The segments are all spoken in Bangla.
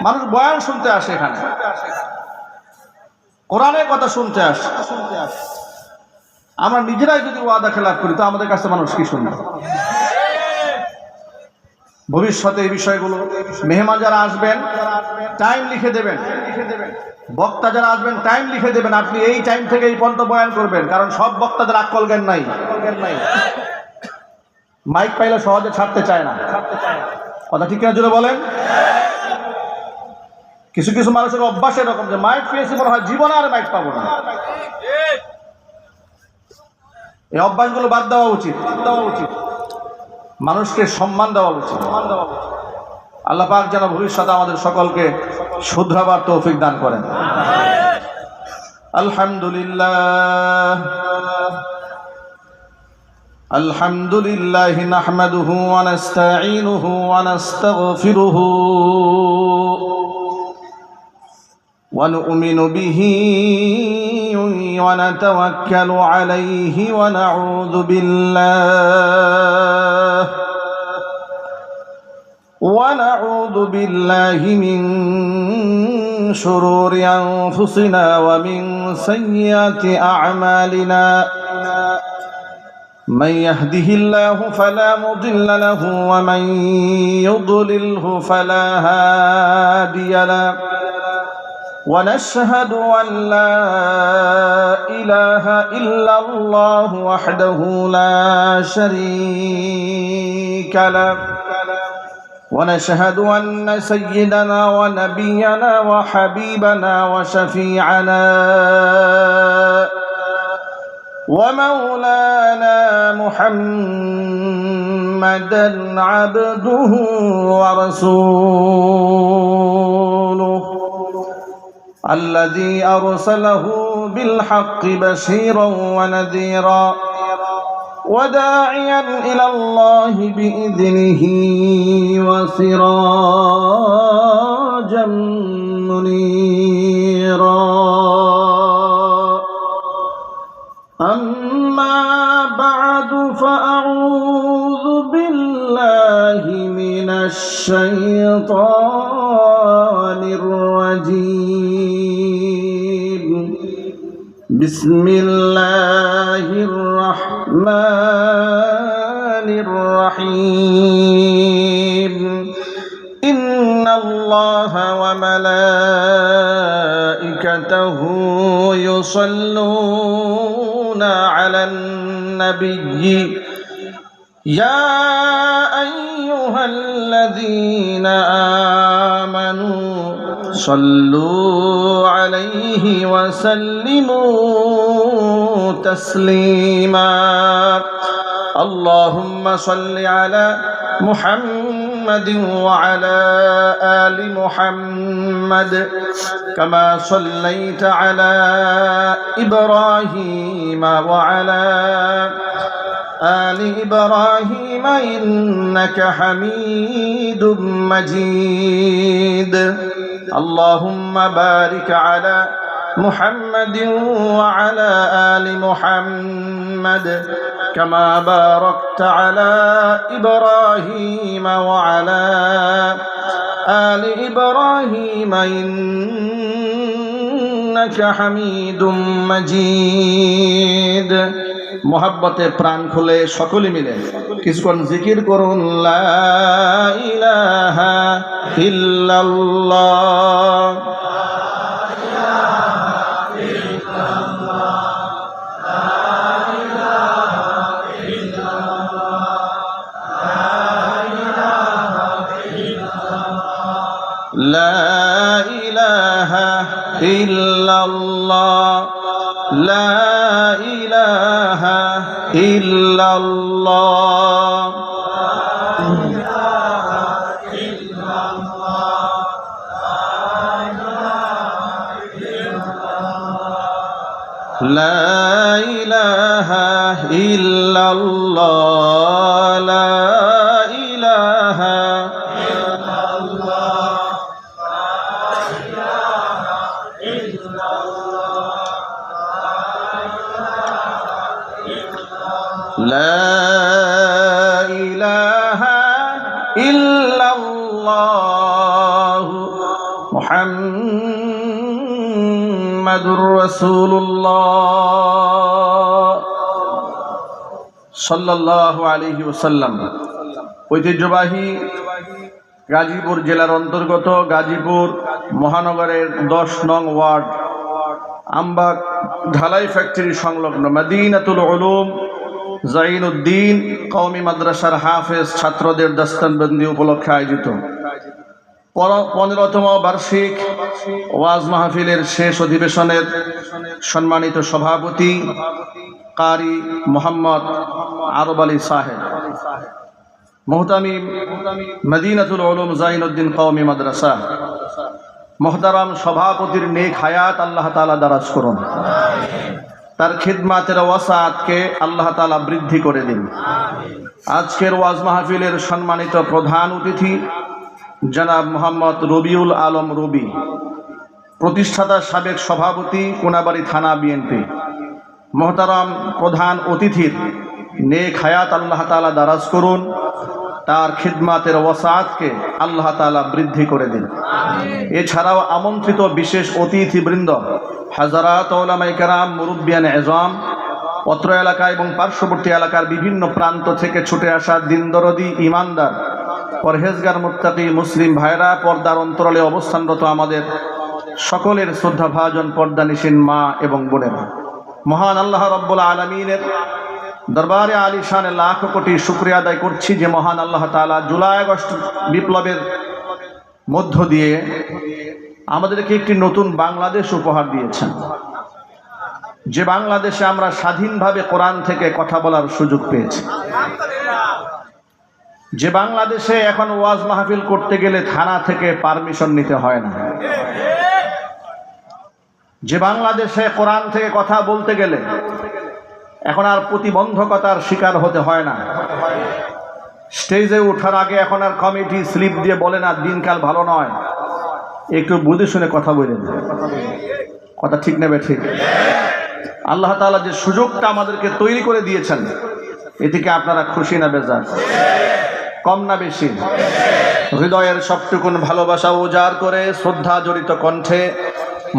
মানুষ বয়ান শুনতে আসে, এখানে কোরআনের কথা শুনতে আসে। আমরা নিজেরাই যদি ওয়াদা খেলাফ করি তো আমাদের কাছে মানুষ কি শুনবে? ভবিষ্যতে এই বিষয়গুলো, মেহমান যারা আসবেন টাইম লিখে দেবেন, বক্তা যারা আসবেন টাইম লিখে দেবেন, আপনি এই টাইম থেকে এই পর্যন্ত বয়ান করবেন। কারণ সব বক্তাদের আকল জ্ঞান নাই, মাইক পাইলে সহজে ছাড়তে চায় না। কথা ঠিক কিনা জোরে বলেন? কিছু কিছু মানুষের অভ্যাস এরকম যে মাইক পেয়েছি মনে হয় জীবনে আর মাইক পাবো না। এই অভ্যাসগুলো বাদ দেওয়া উচিত। মানুষকে সম্মান দেওয়া উচিত। আল্লাহ পাক যেন ভবিষ্যতে আমাদের সকলকে শুধরাবার তৌফিক দান করেন। আলহামদুলিল্লাহ আলহামদুলিল্লাহি নাহমাদুহু ওয়া নাস্তাঈনুহু ওয়া নাস্তাগফিরুহু ওয়া নু'মিনু বিহি ওয়া নাতাওয়াক্কালু আলাইহি ওয়া নাউযু বিল্লাহি মিন শুরুরি আনফুসিনা ওয়া মিন সাইয়্যাতি আ'মালিনা من يهده الله فلا مضل له ومن يضلله فلا هادي له ونشهد أن لا إله إلا الله وحده لا شريك له ونشهد أن سيدنا ونبينا وحبيبنا وشفيعنا ومولانا محمدا عبده ورسوله الذي أرسله بالحق بشيرا ونذيرا وداعيا إلى الله بإذنه وسراجا منيرا. أما بعد فأعوذ بالله من الشيطان الرجيم. بسم الله الرحمن الرحيم. إن الله وملائكته يصلون على النبي يا أيها الذين آمنوا صلوا عليه وسلموا تسليما. اللهم صل على محمد وعلى آل محمد كما صليت على إبراهيم وعلى آل إبراهيم إنك حميد مجيد. اللهم بارك على محمد وعلى آل محمد كما باركت على إبراهيم وعلى آل إبراهيم إنك حميد مجيد. মোহাব্বতে প্রাণ খুলে সকলে মিলে কিছুক্ষণ জিকির করুন, লা ইলাহা ইল্লাল্লাহ। لا إله إلا الله لا إله إلا الله لا إله إلا الله لا إله إلا الله لا إله إلا الله মুহাম্মাদুর রাসূলুল্লাহ সাল্লাল্লাহু আলাইহি ওয়াসাল্লাম। ঐতিহ্যবাহী গাজীপুর জেলার অন্তর্গত গাজীপুর মহানগরের 10 নং ওয়ার্ড আমবাগ ঢালাই ফ্যাক্টরি সংলগ্ন মদিনাতুল উলুম জাইনুদ্দিন কওমি মাদ্রাসার হাফেজ ছাত্রদের দাস্তানবন্দি উপলক্ষে আয়োজিত 15তম বার্ষিক ওয়াজ মাহফিলের শেষ অধিবেশনের সম্মানিত সভাপতি কারি মোহাম্মদ আরব আলী সাহেব, মুহতামিম মদিনাতুল উলুম জাইনুদ্দিন কওমি মাদ্রাসা, মুহতারাম সভাপতির নেক হায়াত আল্লাহ তাআলা দারাজ করুন, তার খিদমাতের ওয়াসাতকে আল্লাহ তাআলা বৃদ্ধি করে দিন। আজকের ওয়াজ মাহফিলের সম্মানিত প্রধান অতিথি জনাব মোহাম্মদ রবিউল আলম রবি, প্রতিষ্ঠাতা সাবেক সভাপতি কোনাবাড়ি থানা বিএনপি। মুহতারাম প্রধান অতিথির নেক হায়াত আল্লাহ তাআলা দারাজ করুন, তার খিদমাতের ওয়াসাতকে আল্লাহ তাআলা বৃদ্ধি করে দিন। এছাড়াও আমন্ত্রিত বিশেষ অতিথিবৃন্দ, হাজারাত উলামায়ে কেরাম, মুরব্বিয়ান এজাম, অত্র এলাকা এবং পার্শ্ববর্তী এলাকার বিভিন্ন প্রান্ত থেকে ছুটে আসা দিনদরদি ইমানদার পরহেজগার মুত্তাকি মুসলিম ভাইরা, পর্দার অন্তরালে অবস্থানরত আমাদের সকলের শ্রদ্ধাভাজন পর্দানিশীন মা এবং বোনেরা, মহান আল্লাহ রব্বুল আলামিনের দরবারে আলিশানে লাখ কোটি শুকরিয়া আদায় করছি যে মহান আল্লাহ তাআলা জুলাই আগস্ট বিপ্লবের মধ্য দিয়ে আমাদেরকে একটি নতুন বাংলাদেশ উপহার দিয়েছেন, যে বাংলাদেশে আমরা স্বাধীনভাবে কোরআন থেকে কথা বলার সুযোগ পেয়েছি, যে বাংলাদেশে এখন ওয়াজ মাহফিল করতে গেলে থানা থেকে পারমিশন নিতে হয় না, যে বাংলাদেশে কোরআন থেকে কথা বলতে গেলে এখন আর প্রতিবন্ধকতার শিকার হতে হয় না, স্টেজে ওঠার আগে এখন আর কমিটি স্লিপ দিয়ে বলে না দিনকাল ভালো নয়, একটু বুঝে শুনে কথা বলেন। কথা ঠিক নেবে ঠিক? আল্লাহ তাআলা যে সুযোগটা আমাদেরকে তৈরি করে দিয়েছেন, এ থেকে আপনারা খুশি না বেজার? কম না বেশি? হৃদয়ের সবটুকুন ভালোবাসা উজাড় করে শ্রদ্ধা জড়িত কণ্ঠে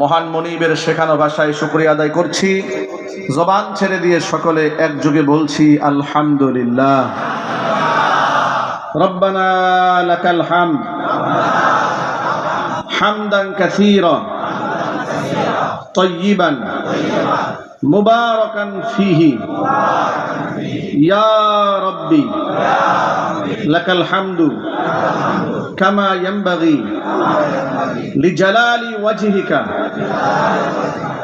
মহান মনিবের শেখানো ভাষায় শুকরিয়া আদায় করছি। জবান ছেড়ে দিয়ে সকলে একযোগে বলছি আলহামদুলিল্লাহ। রব্বানা লাকাল হামদ হামদান কাসীরা তাইয়িবান মুবারাকান ফীহি ইয়া রাব্বি লাকাল হামদু কামা ইয়ানবাগি লিজালালি ওয়াজহিকা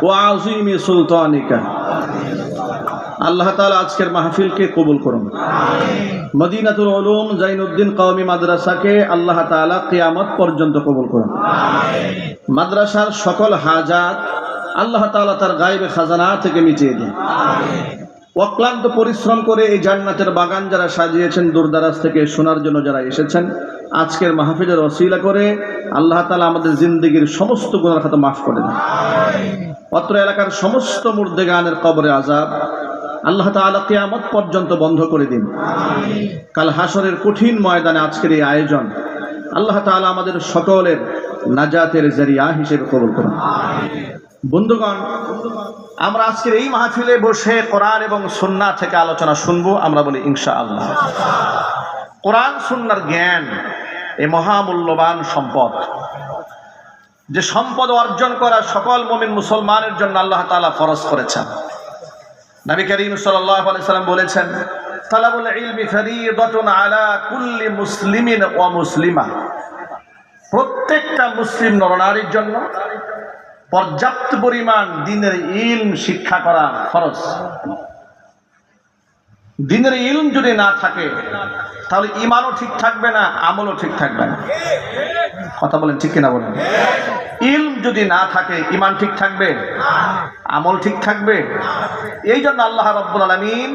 ওয়া আযীমি সুলতানিকা। আল্লাহ তাআলা আজকের মাহফিলকে কবুল করুন। মদিনাতুল উলুম জাইনুদ্দিন কওমি মাদ্রাসাকে আল্লাহ তাআলা কিয়ামত পর্যন্ত কবুল করুন। মাদ্রাসার সকল হাজাত আল্লাহ তাআলা তার গায়বে খাজানা থেকে মিটিয়ে দিন। অক্লান্ত পরিশ্রম করে এই জান্নাতের বাগান যারা সাজিয়েছেন, দূরদারাজ থেকে শোনার জন্য যারা এসেছেন, আজকের মাহফিলের ওসিলা করে আল্লাহ তাআলা আমাদের জিন্দেগির সমস্ত গুনাহ খাতা মাফ করে দেন। অত্র এলাকার সমস্ত মুর্দেগানের কবরে আযাব আল্লাহ তাআলা কিয়ামত পর্যন্ত বন্ধ করে দিন। কাল হাসরের কঠিন ময়দানে আজকের এই আয়োজন আল্লাহ তাআলা আমাদের সকলের নাজাতের জরিয়া হিসেবে কবুল করুন। বন্ধুগণ, আমরা আজকের এই মাহফিলে বসে কোরআন এবং সুন্নাহ থেকে আলোচনা শুনবো। আমরা বলি ইনশাআল্লাহ। কোরআন সুন্নাহর জ্ঞান এই মহামূল্যবান সম্পদ, যে সম্পদ অর্জন করা সকল মুমিন মুসলমানের জন্য আল্লাহ তাআলা ফরজ করেছেন। নবী করিম সাল্লাল্লাহু আলাইহি সাল্লাম বলেছেন, তালাবুল ইলমি ফরিদাতুন আলা কুল্লি মুসলিমিন ওয়া মুসলিমা। প্রত্যেকটা মুসলিম নরনারীর জন্য পর্যাপ্ত পরিমাণ দ্বীনের ইলম শিক্ষা করা ফরজ। দ্বীনের ইলম যদি না থাকে তাহলে ঈমানও ঠিক থাকবে না, আমলও ঠিক থাকবে না। কথা বলেন ঠিক কিনা বলেন? ইলম যদি না থাকে ঈমান ঠিক থাকবে, আমল ঠিক থাকবে। এই জন্য আল্লাহ রাব্বুল আলামিন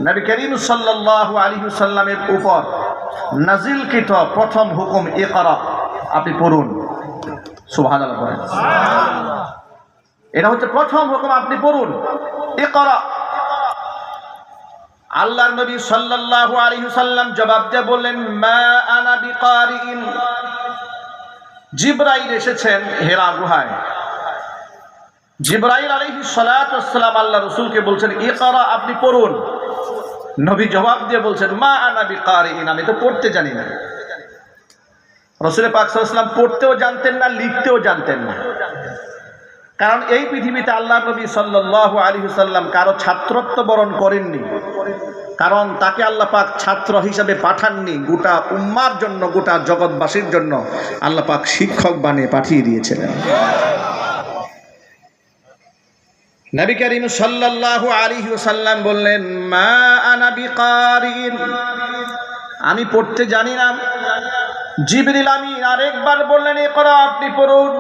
নবী করিম সাল্লাল্লাহু আলাইহি ওয়াসাল্লামের উপর নাজিলকৃত প্রথম হুকুম ইকরা, আপনি পড়ুন। সুবহানাল্লাহ বলেন। এটা হচ্ছে প্রথম হুকুম, আপনি পড়ুন ইকরা। আল্লাহর নবী সাল্লাল্লাহু আলাইহি ওয়াসাল্লাম জবাব দিয়ে বললেন, মা আনা বিকারিইন, জিবরাইল এসেছেন হেরা গুহায়। জিবরাইল আলাইহিস সালাতু ওয়াস সালাম আল্লাহ রাসূলকে বলছেন ইকরা, আপনি পড়ুন। নবী জবাব দিয়ে বলছেন মা আনা বিকারিন, আমি তো পড়তে জানি না। রাসূল পাক সাল্লাল্লাহু আলাইহি ওয়াসাল্লাম পড়তেও জানতেন না, লিখতেও জানতেন না। কারণ এই পৃথিবীতে আল্লাহ নবী সাল্লাল্লাহু আলাইহি ওয়াসাল্লাম কারো ছাত্রত্ব বরণ করেননি, কারণ তাকে আল্লাহ পাক ছাত্র হিসাবে পাঠাননি, গোটা উম্মার জন্য, গোটা জগৎবাসীর জন্য আল্লাহ পাক শিক্ষক বানিয়ে পাঠিয়ে দিয়েছিলেন। নবী করিম সাল্লাল্লাহু আলাইহি ওয়াসাল্লাম বললেন মা আনা বিকারিন, আমি পড়তে জানি না। জিবরিল আমিন আরেকবার বললেন ইকরা, আপনি পড়ুন।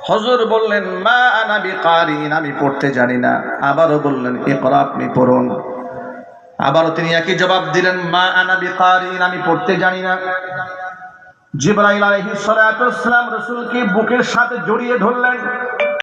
হুজুর বললেন মা আনা বিকারিন, আমি পড়তে জানি না। আবারও বললেন ইকরা, আপনি পড়ুন। আবারও তিনি একই জবাব দিলেন মা আনা বিকারিন, আমি পড়তে জানি না। জিবরাইল আলাইহিস সালাতু ওয়াস সালাম রাসূলকে বুকের সাথে জড়িয়ে ধরলেন।